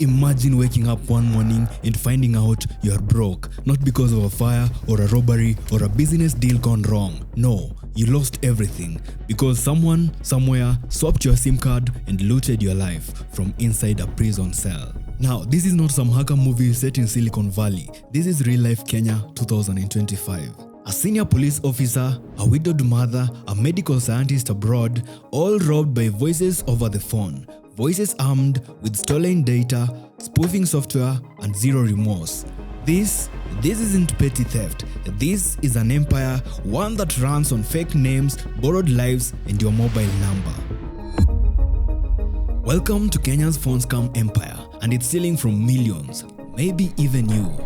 Imagine waking up one morning and finding out you're broke, not because of a fire or a robbery or a business deal gone wrong. No, you lost everything because someone, somewhere swapped your SIM card and looted your life from inside a prison cell. Now, this is not some hacker movie set in Silicon Valley. This is real life Kenya 2025. A senior police officer, a widowed mother, a medical scientist abroad, all robbed by voices over the phone. Voices armed with stolen data, spoofing software, and zero remorse. This isn't petty theft. This is an empire, one that runs on fake names, borrowed lives, and your mobile number. Welcome to Kenya's phone scam empire, and it's stealing from millions, maybe even you.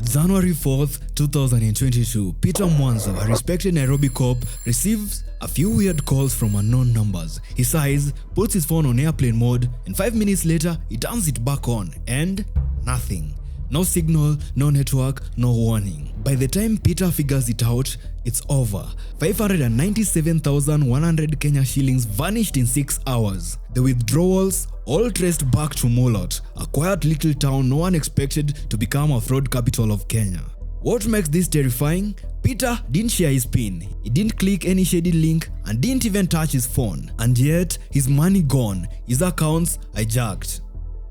January 4th, 2022, Peter Mwanzo, a respected Nairobi cop, receives a few weird calls from unknown numbers. He sighs, puts his phone on airplane mode, and 5 minutes later, he turns it back on, and nothing. No signal, no network, no warning. By the time Peter figures it out, it's over. 597,100 Kenya shillings vanished in 6 hours. The withdrawals all traced back to Mulot, a quiet little town no one expected to become a fraud capital of Kenya. What makes this terrifying? Peter didn't share his PIN, he didn't click any shady link, and didn't even touch his phone. And yet, his money gone, his accounts hijacked.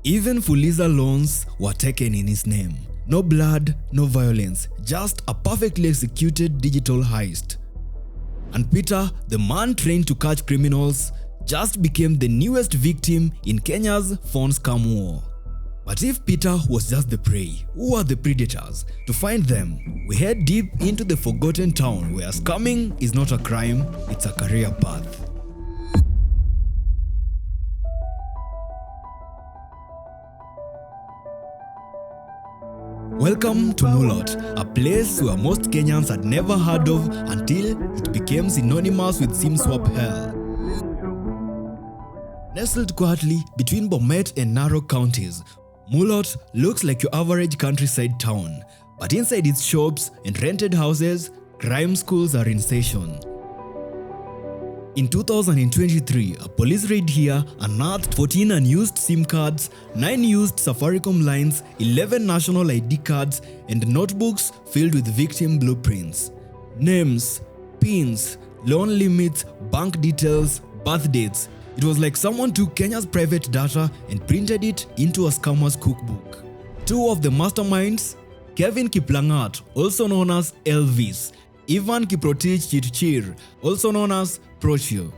Even Fuliza loans were taken in his name. No blood, no violence, just a perfectly executed digital heist. And Peter, the man trained to catch criminals, just became the newest victim in Kenya's phone scam war. But if Peter was just the prey, who are the predators? To find them, we head deep into the forgotten town where scamming is not a crime, it's a career path. Welcome to Mulot, a place where most Kenyans had never heard of until it became synonymous with SIM swap hell. Nestled quietly between Bomet and Narok counties, Mulot looks like your average countryside town, but inside its shops and rented houses, crime schools are in session. In 2023, a police raid here unearthed 14 unused SIM cards, 9 used Safaricom lines, 11 national ID cards, and notebooks filled with victim blueprints. Names, PINs, loan limits, bank details, birth dates. It was like someone took Kenya's private data and printed it into a scammer's cookbook. Two of the masterminds, Kevin Kiplangat, also known as Elvis, Ivan Kiprotich Chirchir, also known as Prochio,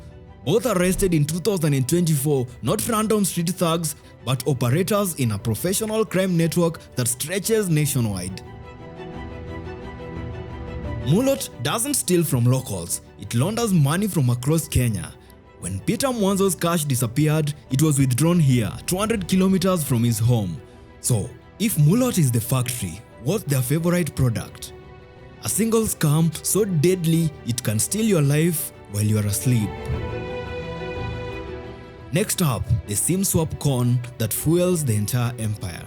both arrested in 2024, not random street thugs, but operators in a professional crime network that stretches nationwide. Mulot doesn't steal from locals, it launders money from across Kenya. When Peter Mwanzo's cash disappeared, it was withdrawn here, 200 kilometers from his home. So, if Mulot is the factory, what's their favorite product? A single scam so deadly it can steal your life while you are asleep. Next up, the SIM swap con that fuels the entire empire.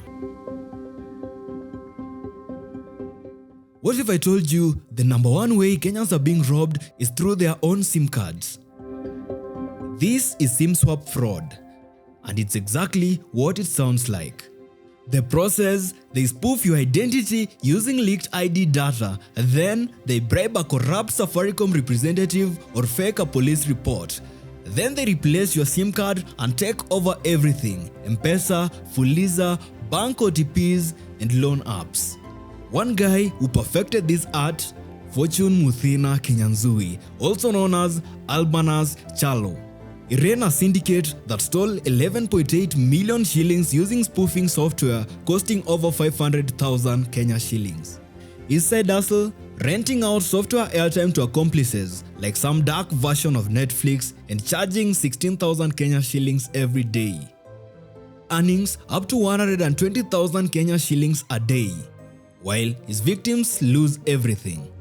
What if I told you the number one way Kenyans are being robbed is through their own SIM cards? This is SIM swap fraud, and it's exactly what it sounds like. The process, they spoof your identity using leaked ID data, then they bribe a corrupt Safaricom representative or fake a police report. Then they replace your SIM card and take over everything: M-Pesa, Fuliza, bank OTPs, and loan apps. One guy who perfected this art, Fortune Muthina Kinyanzui, also known as Albanas Chalo. He ran a syndicate that stole 11.8 million shillings using spoofing software costing over 500,000 Kenya shillings. His side hustle, renting out software airtime to accomplices like some dark version of Netflix and charging 16,000 Kenya shillings every day. Earnings up to 120,000 Kenya shillings a day, while his victims lose everything.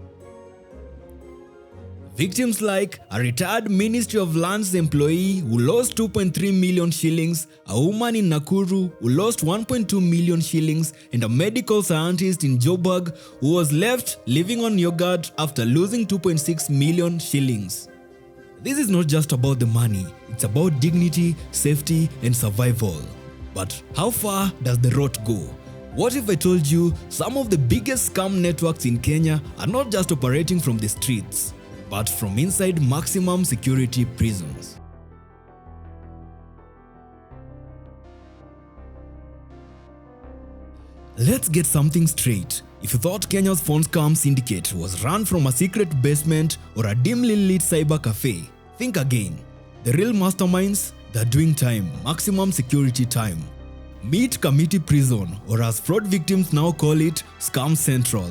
Victims like a retired Ministry of Lands employee who lost 2.3 million shillings, a woman in Nakuru who lost 1.2 million shillings, and a medical scientist in Joburg who was left living on yogurt after losing 2.6 million shillings. This is not just about the money, it's about dignity, safety, and survival. But how far does the road go? What if I told you some of the biggest scam networks in Kenya are not just operating from the streets, but from inside maximum security prisons? Let's get something straight. If you thought Kenya's phone scam syndicate was run from a secret basement or a dimly lit cyber cafe, think again. The real masterminds, they're doing time, maximum security time. Meet Kamiti Prison, or as fraud victims now call it, Scam Central.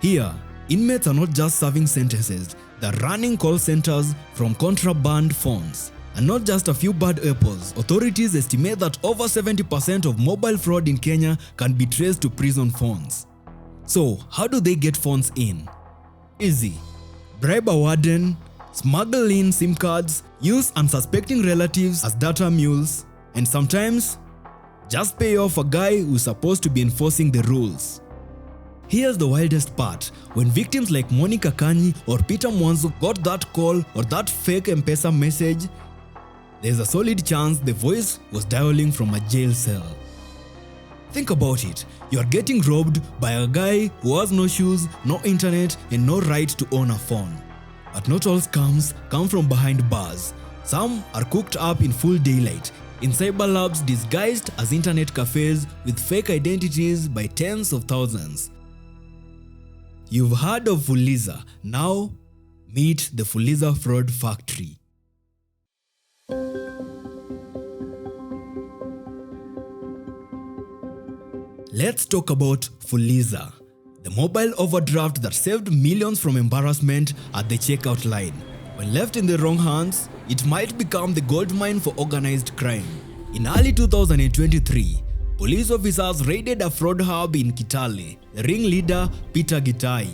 Here, inmates are not just serving sentences, they're running call centers from contraband phones. And not just a few bad apples, authorities estimate that over 70% of mobile fraud in Kenya can be traced to prison phones. So, how do they get phones in? Easy. Bribe a warden, smuggle in SIM cards, use unsuspecting relatives as data mules, and sometimes just pay off a guy who's supposed to be enforcing the rules. Here's the wildest part. When victims like Monica Kanyi or Peter Mwanzo got that call or that fake M-Pesa message, there's a solid chance the voice was dialing from a jail cell. Think about it. You are getting robbed by a guy who has no shoes, no internet, and no right to own a phone. But not all scams come from behind bars. Some are cooked up in full daylight, in cyber labs disguised as internet cafes with fake identities by tens of thousands. You've heard of Fuliza. Now, meet the Fuliza Fraud Factory. Let's talk about Fuliza, the mobile overdraft that saved millions from embarrassment at the checkout line. When left in the wrong hands, it might become the goldmine for organized crime. In early 2023, police officers raided a fraud hub in Kitale, the ringleader Peter Gitai.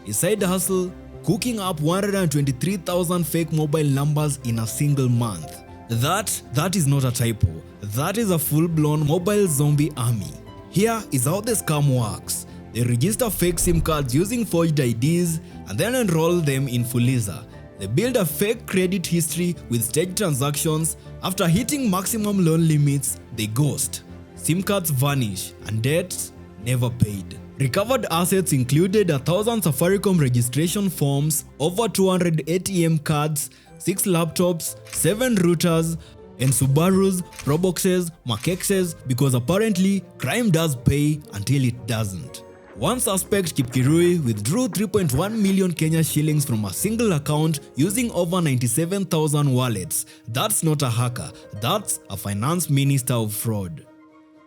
His side hustle, cooking up 123,000 fake mobile numbers in a single month. That is not a typo. That is a full-blown mobile zombie army. Here is how the scam works. They register fake SIM cards using forged IDs and then enroll them in Fuliza. They build a fake credit history with staged transactions. After hitting maximum loan limits, they ghost. SIM cards vanish and debts never paid. Recovered assets included 1,000 Safaricom registration forms, over 200 ATM cards, 6 laptops, 7 routers, and Subarus, Proboxes, Makexes, because apparently crime does pay until it doesn't. One suspect, Kipkirui, withdrew 3.1 million Kenya shillings from a single account using over 97,000 wallets. That's not a hacker, that's a finance minister of fraud.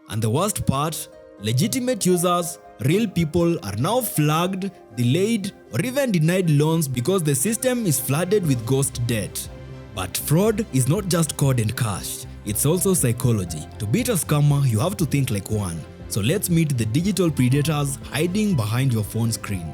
And the worst part, legitimate users, real people, are now flagged, delayed, or even denied loans because the system is flooded with ghost debt. But fraud is not just code and cash, it's also psychology. To beat a scammer, you have to think like one. So let's meet the digital predators hiding behind your phone screen.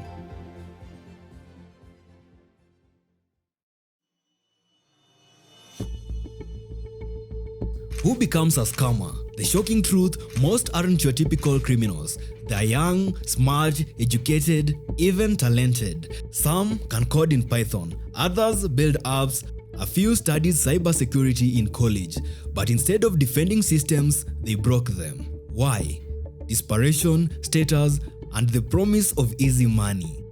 Who becomes a scammer? The shocking truth, most aren't your typical criminals. They are young, smart, educated, even talented. Some can code in Python, others build apps. A few studied cybersecurity in college, but instead of defending systems, they broke them. Why? Desperation, status, and the promise of easy money.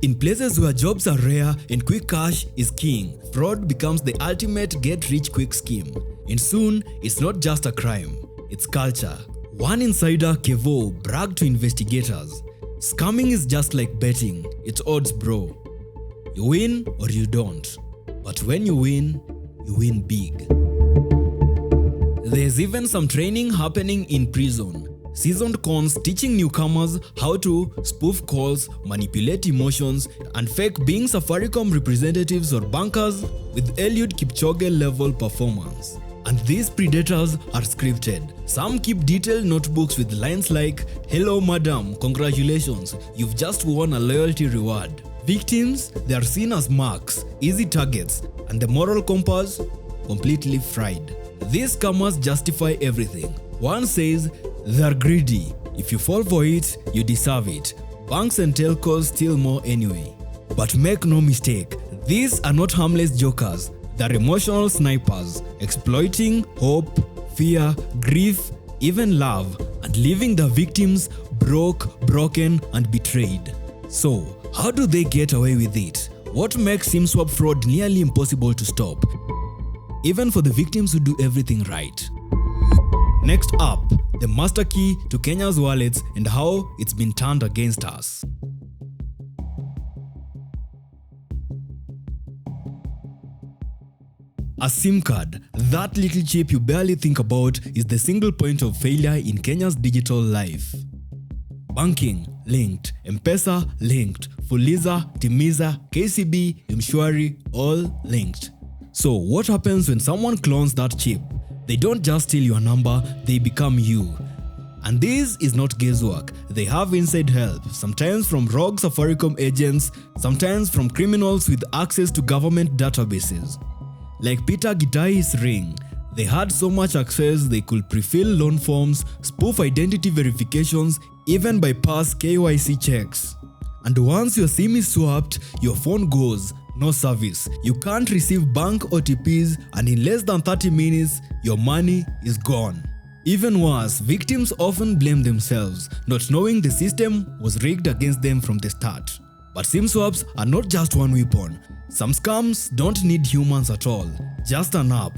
In places where jobs are rare and quick cash is king, fraud becomes the ultimate get-rich-quick scheme. And soon, it's not just a crime, it's culture. One insider, Kevo, bragged to investigators, "Scamming is just like betting, it's odds, bro. You win or you don't. But when you win big." There's even some training happening in prison. Seasoned cons teaching newcomers how to spoof calls, manipulate emotions, and fake being Safaricom representatives or bankers with Eliud Kipchoge level performance. And these predators are scripted. Some keep detailed notebooks with lines like, "Hello madam, congratulations, you've just won a loyalty reward." Victims, they are seen as marks, easy targets, and the moral compass completely fried. These scammers justify everything. One says they are greedy. If you fall for it, you deserve it. Banks and telcos steal more anyway. But make no mistake, these are not harmless jokers. They're emotional snipers, exploiting hope, fear, grief, even love, and leaving the victims broke, broken, and betrayed. So, how do they get away with it? What makes SIM swap fraud nearly impossible to stop, even for the victims who do everything right? Next up, the master key to Kenya's wallets and how it's been turned against us. A SIM card, that little chip you barely think about, is the single point of failure in Kenya's digital life. Banking, linked. M-Pesa, linked. Fuliza, Timiza, KCB, Mshwari, all linked. So what happens when someone clones that chip? They don't just steal your number, they become you. And this is not guesswork. They have inside help, sometimes from rogue Safaricom agents, sometimes from criminals with access to government databases. Like Peter Gitai's ring, they had so much access they could pre-fill loan forms, spoof identity verifications, even bypass KYC checks. And once your SIM is swapped, your phone goes, no service. You can't receive bank OTPs, and in less than 30 minutes, your money is gone. Even worse, victims often blame themselves, not knowing the system was rigged against them from the start. But SIM swaps are not just one weapon. Some scams don't need humans at all, just an app.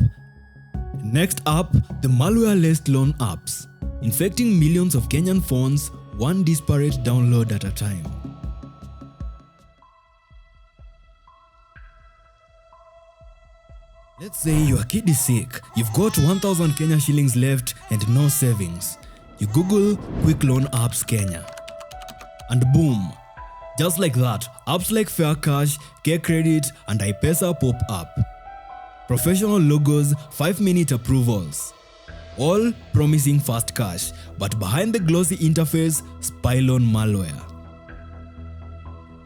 Next up, the malware-laced loan apps, infecting millions of Kenyan phones, one disparate download at a time. Let's say your kid is sick, you've got 1,000 Kenya shillings left and no savings. You Google Quick Loan Apps Kenya. And boom, just like that, apps like Fair Cash, K-Credit, and iPesa pop up. Professional logos, 5-minute approvals. All promising fast cash, but behind the glossy interface, spy loan malware.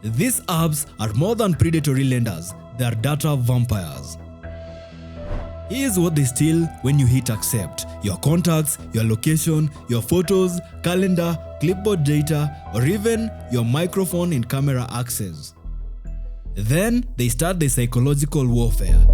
These apps are more than predatory lenders, they are data vampires. Here's what they steal when you hit accept: your contacts, your location, your photos, calendar, clipboard data, or even your microphone and camera access. Then they start the psychological warfare.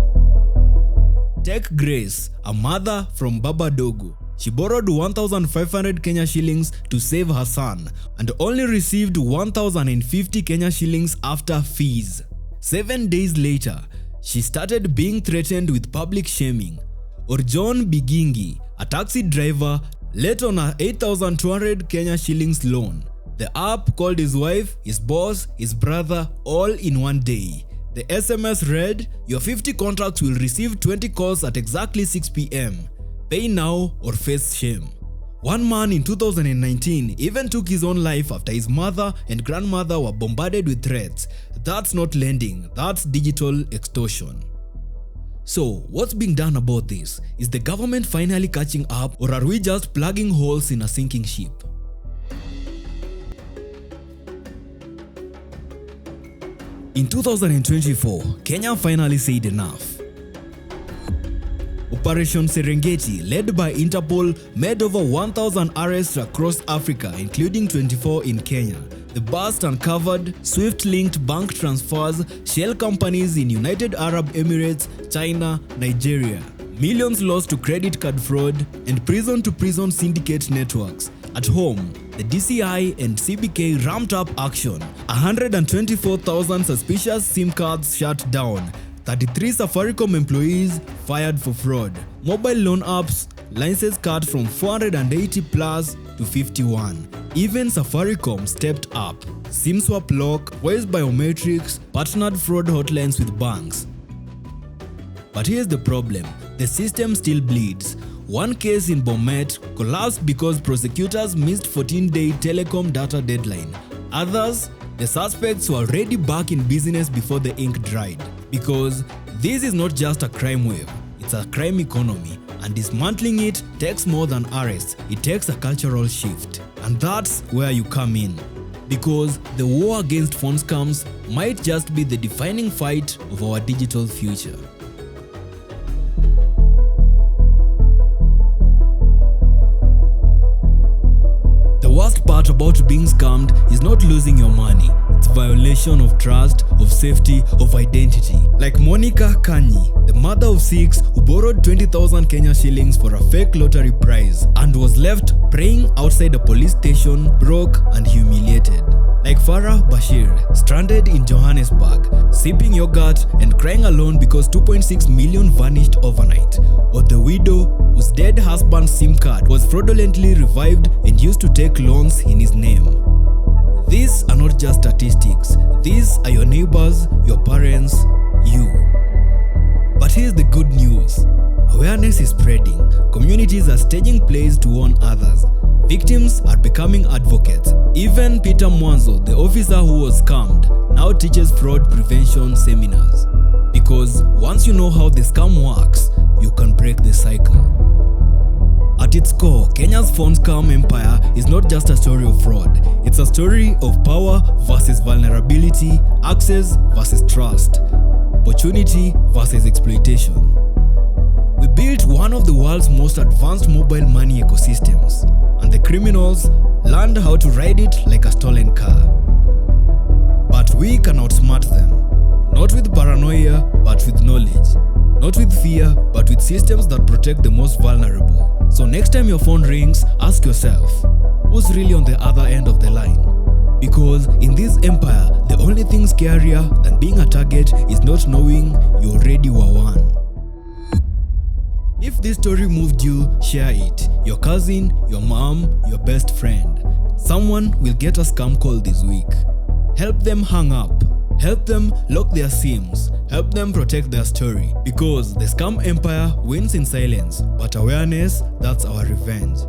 Take Grace, a mother from Babadogo. She borrowed 1,500 Kenya shillings to save her son and only received 1,050 Kenya shillings after fees. 7 days later, she started being threatened with public shaming. Or John Bigingi, a taxi driver, late on a 8,200 Kenya shillings loan. The app called his wife, his boss, his brother, all in one day. The SMS read, "Your 50 contacts will receive 20 calls at exactly 6 p.m. Pay now or face shame." One man in 2019 even took his own life after his mother and grandmother were bombarded with threats. That's not lending, that's digital extortion. So, what's being done about this? Is the government finally catching up, or are we just plugging holes in a sinking ship? In 2024, Kenya finally said enough. Operation Serengeti, led by Interpol, made over 1,000 arrests across Africa, including 24 in Kenya. The bust uncovered SWIFT-linked bank transfers, shell companies in United Arab Emirates, China, Nigeria, millions lost to credit card fraud, and prison-to-prison syndicate networks. At home, the DCI and CBK ramped up action. 124,000 suspicious SIM cards shut down. 33 Safaricom employees fired for fraud. Mobile loan apps licenses cut from 480 plus to 51. Even Safaricom stepped up. SIM swap lock, voice biometrics, partnered fraud hotlines with banks. But here's the problem, the system still bleeds. One case in Bomet collapsed because prosecutors missed 14-day telecom data deadline. Others, the suspects were already back in business before the ink dried. Because this is not just a crime wave, it's a crime economy, and dismantling it takes more than arrests, it takes a cultural shift. And that's where you come in. because the war against phone scams might just be the defining fight of our digital future. The worst part about being scammed is not losing your money. It's violation of trust, of safety, of identity. Like Monica Kanyi, the mother of 6 who borrowed 20,000 Kenya shillings for a fake lottery prize and was left praying outside a police station, broke and humiliated. Like Farah Bashir, stranded in Johannesburg, sipping yogurt and crying alone because 2.6 million vanished overnight. Or the widow whose dead husband's SIM card was fraudulently revived and used to take loans in his name. These are not just statistics. These are your neighbors, your parents, you. But here's the good news. Awareness is spreading. Communities are staging plays to warn others. Victims are becoming advocates. Even Peter Mwanzo, the officer who was scammed, now teaches fraud prevention seminars. Because once you know how the scam works, you can break the cycle. At its core, Kenya's phone scam empire is not just a story of fraud. It's a story of power versus vulnerability, access versus trust, opportunity versus exploitation. We built one of the world's most advanced mobile money ecosystems, and the criminals learned how to ride it like a stolen car. But we can outsmart them, not with paranoia, but with knowledge. Not with fear, but with systems that protect the most vulnerable. So next time your phone rings, ask yourself, who's really on the other end of the line? Because in this empire, the only thing scarier than being a target is not knowing you already were one. If this story moved you, share it. Your cousin, your mom, your best friend. Someone will get a scam call this week. Help them hang up. Help them lock their SIMs. Help them protect their story. Because the scam empire wins in silence, but awareness, that's our revenge.